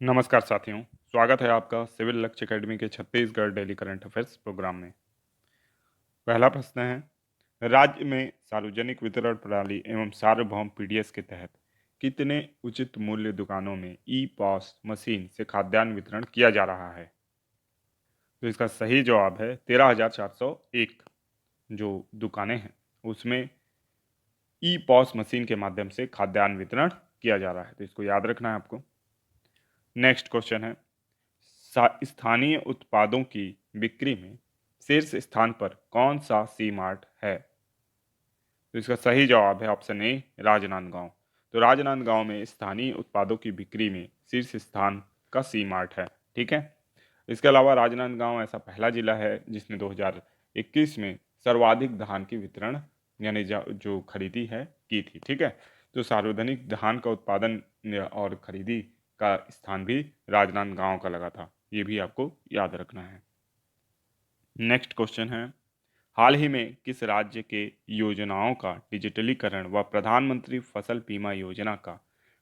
नमस्कार साथियों, स्वागत है आपका सिविल लक्ष्य एकेडमी के Chhattisgarh daily current affairs programme में। पहला प्रश्न है, राज्य में सार्वजनिक वितरण प्रणाली एवं सार्वभौम पीडीएस के तहत कितने उचित मूल्य दुकानों में ई पॉस मशीन से खाद्यान्न वितरण किया जा रहा है? तो इसका सही जवाब है 13,401 जो दुकानें हैं उसमें ई पॉस मशीन के माध्यम से खाद्यान्न वितरण किया जा रहा है, तो इसको याद रखना है आपको। नेक्स्ट क्वेश्चन है, स्थानीय उत्पादों की बिक्री में शीर्ष स्थान पर कौन सा सी मार्ट है? तो इसका सही जवाब है ऑप्शन ए राजनांदगांव। तो राजनांदगांव में स्थानीय उत्पादों की बिक्री में शीर्ष स्थान का सी मार्ट है। ठीक है। इसके अलावा राजनांदगांव ऐसा पहला जिला है जिसने 2021 में सर्वाधिक धान की वितरण यानी जो खरीदी है की थी। ठीक है। तो सार्वजनिक धान का उत्पादन और खरीदी का स्थान भी राजनांदगांव का लगा था, ये भी आपको याद रखना है। नेक्स्ट क्वेश्चन है, हाल ही में किस राज्य के योजनाओं का डिजिटलीकरण व प्रधानमंत्री फसल बीमा योजना का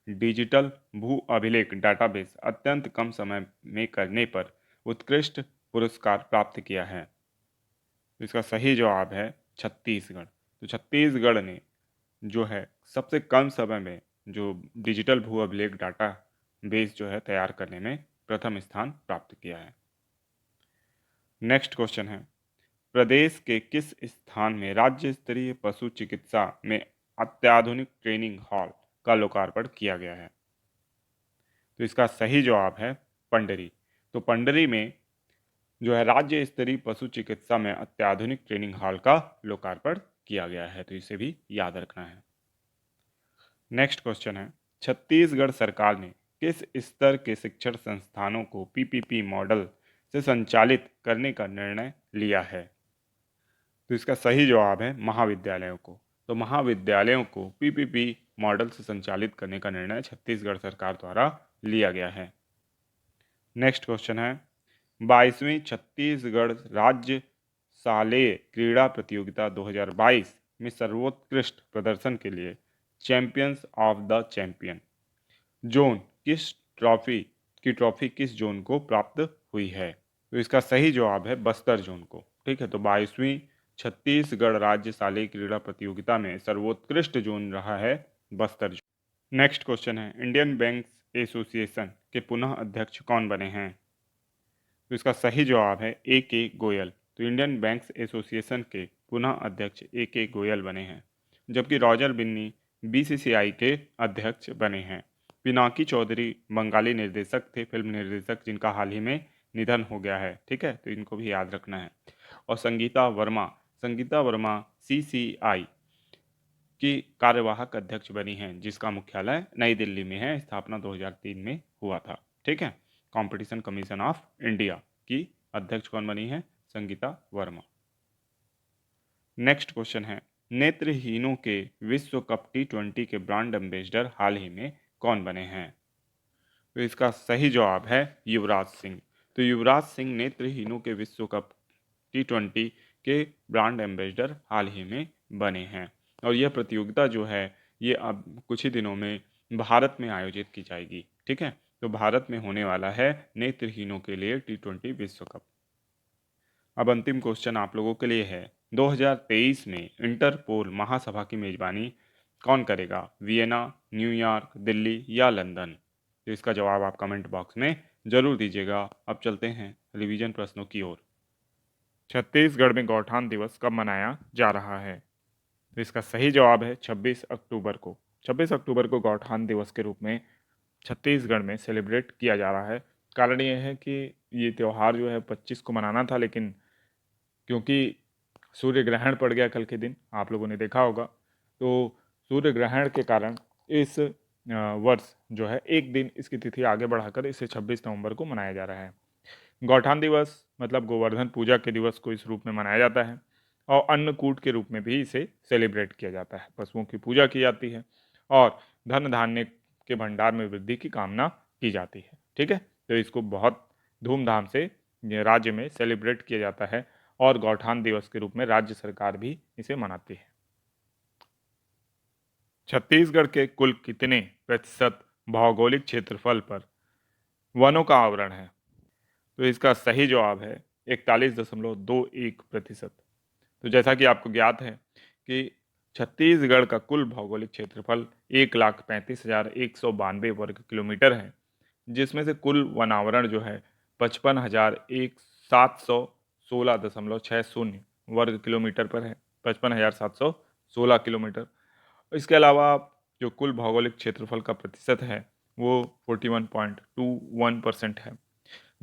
डिजिटल भू अभिलेख डाटाबेस अत्यंत कम समय में करने पर उत्कृष्ट पुरस्कार प्राप्त किया है? तो इसका सही जवाब है छत्तीसगढ़। तो छत्तीसगढ़ ने जो है सबसे कम समय में जो डिजिटल भू अभिलेख डाटा बेस जो है तैयार करने में प्रथम स्थान प्राप्त किया है। नेक्स्ट क्वेश्चन है, प्रदेश के किस स्थान में राज्य स्तरीय पशु चिकित्सा में अत्याधुनिक ट्रेनिंग हॉल का लोकार्पण किया गया है? तो इसका सही जवाब है पंडरी। तो पंडरी में जो है राज्य स्तरीय पशु चिकित्सा में अत्याधुनिक ट्रेनिंग हॉल का लोकार्पण किया गया है, तो इसे भी याद रखना है। नेक्स्ट क्वेश्चन है, छत्तीसगढ़ सरकार ने किस स्तर के शिक्षण संस्थानों को पीपीपी मॉडल से संचालित करने का निर्णय लिया है? तो इसका सही जवाब है महाविद्यालयों को। तो महाविद्यालयों को पीपीपी मॉडल से संचालित करने का निर्णय छत्तीसगढ़ सरकार द्वारा लिया गया है। नेक्स्ट क्वेश्चन है, 22वीं छत्तीसगढ़ राज्य शालेय क्रीड़ा प्रतियोगिता 2022 में सर्वोत्कृष्ट प्रदर्शन के लिए champions of the champion zone trophy किस जोन को प्राप्त हुई है? तो इसका सही जवाब है बस्तर जोन को। ठीक है। तो 22वीं छत्तीसगढ़ राज्य शालेय क्रीड़ा प्रतियोगिता में सर्वोत्कृष्ट जोन रहा है बस्तर जोन। नेक्स्ट क्वेश्चन है, इंडियन बैंक्स एसोसिएशन के पुनः अध्यक्ष कौन बने हैं? तो इसका सही जवाब है ए के गोयल। तो इंडियन बैंक्स एसोसिएशन के पुनः अध्यक्ष ए के गोयल बने हैं, जबकि रॉजर बिन्नी बीसीसीआई के अध्यक्ष बने हैं। पिनाकी चौधरी बंगाली निर्देशक थे, फिल्म निर्देशक, जिनका हाल ही में निधन हो गया है। ठीक है। तो इनको भी याद रखना है। और संगीता वर्मा सीसीआई की कार्यवाहक अध्यक्ष बनी हैं, जिसका मुख्यालय नई दिल्ली में है। स्थापना 2003 में हुआ था। ठीक है। कंपटीशन कमीशन ऑफ इंडिया की अध्यक्ष कौन बनी है? संगीता वर्मा। नेक्स्ट क्वेश्चन है, नेत्रहीनों के विश्व कप टी20 के ब्रांड एम्बेसडर हाल ही में कौन बने हैं? तो इसका सही जवाब है युवराज सिंह। तो युवराज सिंह नेत्रहीनों के विश्व कप टी20 के ब्रांड एम्बेसडर हाल ही में बने हैं। और यह प्रतियोगिता जो है ये अब कुछ ही दिनों में भारत में आयोजित की जाएगी। ठीक है। तो भारत में होने वाला है नेत्रहीनों के लिए टी20 विश्व कप। अब अंतिम क्वेश्चन आप लोगों के लिए है, 2023 में इंटरपोल महासभा की मेजबानी कौन करेगा? वियना, न्यूयॉर्क, दिल्ली या लंदन? तो इसका जवाब आप कमेंट बॉक्स में जरूर दीजिएगा। अब चलते हैं रिवीजन प्रश्नों की ओर। छत्तीसगढ़ में गौठान दिवस कब मनाया जा रहा है? तो इसका सही जवाब है 26 अक्टूबर को। 26 अक्टूबर को गौठान दिवस के रूप में छत्तीसगढ़ में सेलिब्रेट किया जा रहा है। कारण ये है कि ये त्यौहार जो है 25 को मनाना था, लेकिन क्योंकि सूर्य ग्रहण पड़ गया कल के दिन, आप लोगों ने देखा होगा, तो सूर्य ग्रहण के कारण इस वर्ष जो है एक दिन इसकी तिथि आगे बढ़ाकर इसे 26 नवंबर को मनाया जा रहा है। गौठान दिवस मतलब गोवर्धन पूजा के दिवस को इस रूप में मनाया जाता है और अन्नकूट के रूप में भी इसे सेलिब्रेट किया जाता है। पशुओं की पूजा की जाती है और धन धान्य के भंडार में वृद्धि की कामना की जाती है। ठीक है। तो इसको बहुत धूमधाम से राज्य में सेलिब्रेट किया जाता है और गौठान दिवस के रूप में राज्य सरकार भी इसे मनाती है। छत्तीसगढ़ के कुल कितने प्रतिशत भौगोलिक क्षेत्रफल पर वनों का आवरण है। तो इसका सही जवाब है 41.21%। तो जैसा कि आपको ज्ञात है कि छत्तीसगढ़ का कुल भौगोलिक क्षेत्रफल 1,35,192 वर्ग किलोमीटर है, जिसमें से कुल वनावरण जो है 55,716.60 वर्ग किलोमीटर पर है, 55,716 किलोमीटर। इसके अलावा जो कुल भौगोलिक क्षेत्रफल का प्रतिशत है वो 41.21% है।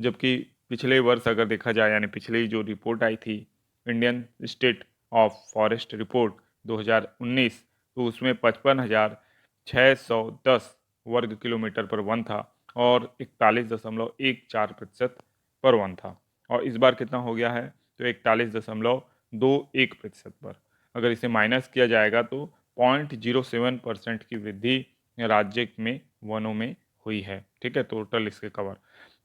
जबकि पिछले वर्ष अगर देखा जाए, यानी पिछली जो रिपोर्ट आई थी, Indian state of forest report 2019, तो उसमें 55,610 वर्ग किलोमीटर पर वन था और 41.14% पर वन था। और इस बार कितना हो गया है, तो 41.21% पर। अगर इसे माइनस किया जाएगा तो 0.07% की वृद्धि राज्य में वनों में हुई है। ठीक है, टोटल इसके कवर।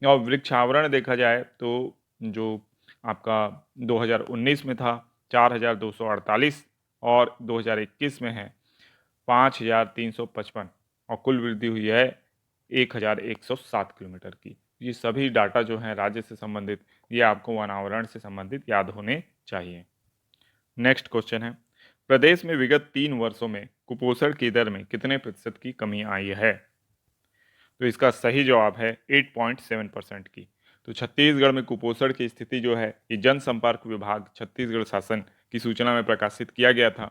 और वृक्षावरण देखा जाए तो जो आपका 2019 में था 4,248 और 2021 में है 5,355 और कुल वृद्धि हुई है 1,107 किलोमीटर की। ये सभी डाटा जो हैं राज्य से संबंधित, ये आपको वनावरण से संबंधित याद होने चाहिए। नेक्स्ट क्वेश्चन है, प्रदेश में विगत 3 वर्षों में कुपोषण की दर में कितने प्रतिशत की कमी आई है? तो इसका सही जवाब है 8.7% की। तो छत्तीसगढ़ में कुपोषण की स्थिति जो है, ये जनसंपर्क विभाग छत्तीसगढ़ शासन की सूचना में प्रकाशित किया गया था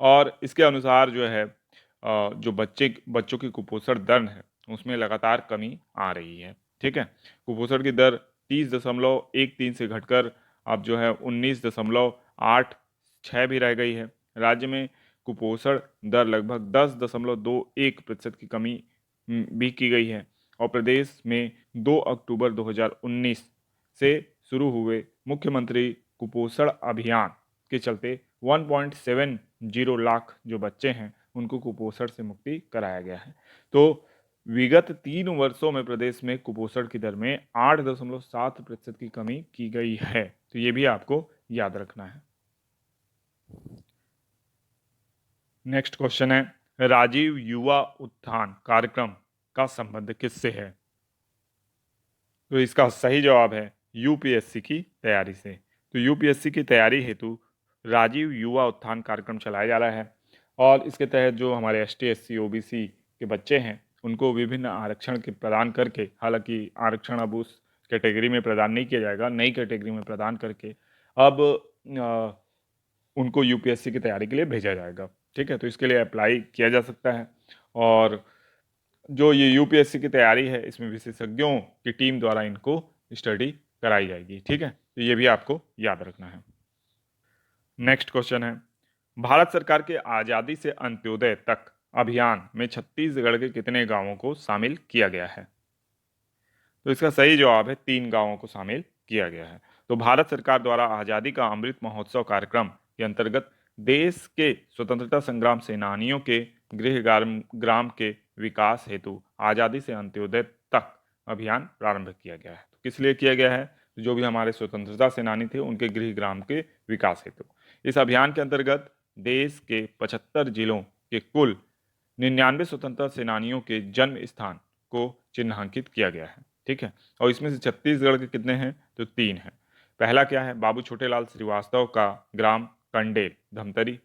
और इसके अनुसार जो है जो बच्चों की कुपोषण दर है उसमें लगातार कमी आ रही है। ठीक है, कुपोषण की दर 30.13 से घटकर अब जो है 19.86 भी रह गई है। राज्य में कुपोषण दर लगभग 10.21% की कमी भी की गई है और प्रदेश में 2 अक्टूबर 2019 से शुरू हुए मुख्यमंत्री कुपोषण अभियान के चलते 1.70 लाख जो बच्चे हैं उनको कुपोषण से मुक्ति कराया गया है। तो विगत 3 वर्षों में प्रदेश में कुपोषण की दर में 8.7% की कमी की गई है। तो ये भी आपको याद रखना है। नेक्स्ट क्वेश्चन है, राजीव युवा उत्थान कार्यक्रम का संबंध किससे है? तो इसका सही जवाब है यूपीएससी की तैयारी से। तो यूपीएससी की तैयारी हेतु राजीव युवा उत्थान कार्यक्रम चलाया जा रहा है और इसके तहत जो हमारे एसटी एससी ओबीसी के बच्चे हैं उनको विभिन्न आरक्षण के प्रदान करके, हालांकि आरक्षण अब उस कैटेगरी में प्रदान नहीं किया जाएगा, नई कैटेगरी में प्रदान करके अब उनको यूपीएससी की तैयारी के लिए भेजा जाएगा। ठीक है, तो इसके लिए अप्लाई किया जा सकता है और जो ये यूपीएससी की तैयारी है इसमें विशेषज्ञों की टीम द्वारा इनको स्टडी कराई जाएगी। ठीक है, तो ये भी आपको याद रखना है। नेक्स्ट क्वेश्चन है, भारत सरकार के आज़ादी से अंत्योदय तक अभियान में छत्तीसगढ़ के कितने गांवों को शामिल किया गया है? तो इसका सही जवाब है 3 गांवों को शामिल किया गया है। तो भारत सरकार द्वारा आज़ादी का अमृत महोत्सव कार्यक्रम के अंतर्गत देश के स्वतंत्रता संग्राम सेनानियों के गृह ग्राम के विकास हेतु आज़ादी से अंत्योदय तक अभियान प्रारंभ किया गया है। तो किस लिए किया गया है? तो जो भी हमारे स्वतंत्रता सेनानी थे उनके गृह ग्राम के विकास हेतु। इस अभियान के अंतर्गत देश के 75 जिलों के कुल 99 स्वतंत्रता सेनानियों के जन्म स्थान को चिन्हांकित किया गया है। ठीक है, और इसमें से छत्तीसगढ़ के कितने हैं? तो 3 हैं। पहला क्या है? बाबू छोटेलाल श्रीवास्तव का ग्राम कंडेल धमतरी,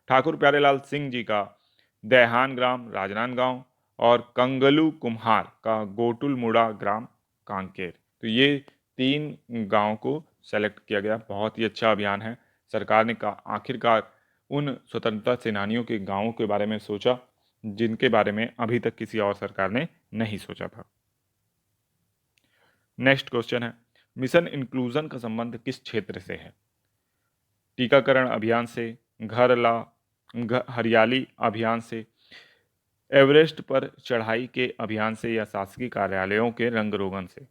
ठाकुर प्यारेलाल सिंह जी का दैहान ग्राम राजनांदगांव और कंगलू कुम्हार का गोटुलमुड़ा ग्राम कांकेर। तो ये 3 गांव को सेलेक्ट किया गया। बहुत ही अच्छा अभियान है। सरकार ने कहा आखिरकार उन स्वतंत्रता सेनानियों के गांवों के बारे में सोचा जिनके बारे में अभी तक किसी और सरकार ने नहीं सोचा था। नेक्स्ट क्वेश्चन है, मिशन इंक्लूजन का संबंध किस क्षेत्र से है? टीकाकरण अभियान से, हरियाली अभियान से, एवरेस्ट पर चढ़ाई के अभियान से या शासकीय कार्यालयों के रंग रोगन से?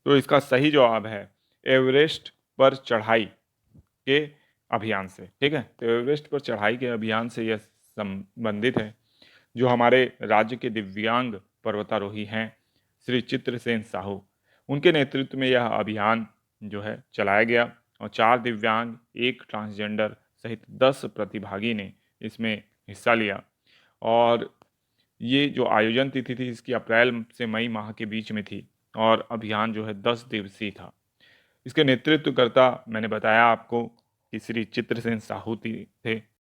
तो इसका सही जवाब है एवरेस्ट पर चढ़ाई के अभियान से। ठीक है, तो एवरेस्ट पर चढ़ाई के अभियान से यह संबंधित है। जो हमारे राज्य के दिव्यांग पर्वतारोही हैं श्री चित्रसेन साहू, उनके नेतृत्व में यह अभियान जो है चलाया गया और 4 दिव्यांग, 1 ट्रांसजेंडर सहित 10 प्रतिभागी ने इसमें हिस्सा लिया और ये जो आयोजन तिथि थी इसकी अप्रैल से मई माह के बीच में थी और अभियान जो है 10 दिवसीय था। इसके नेतृत्वकर्ता मैंने बताया आपको कि श्री चित्रसेन साहू थे।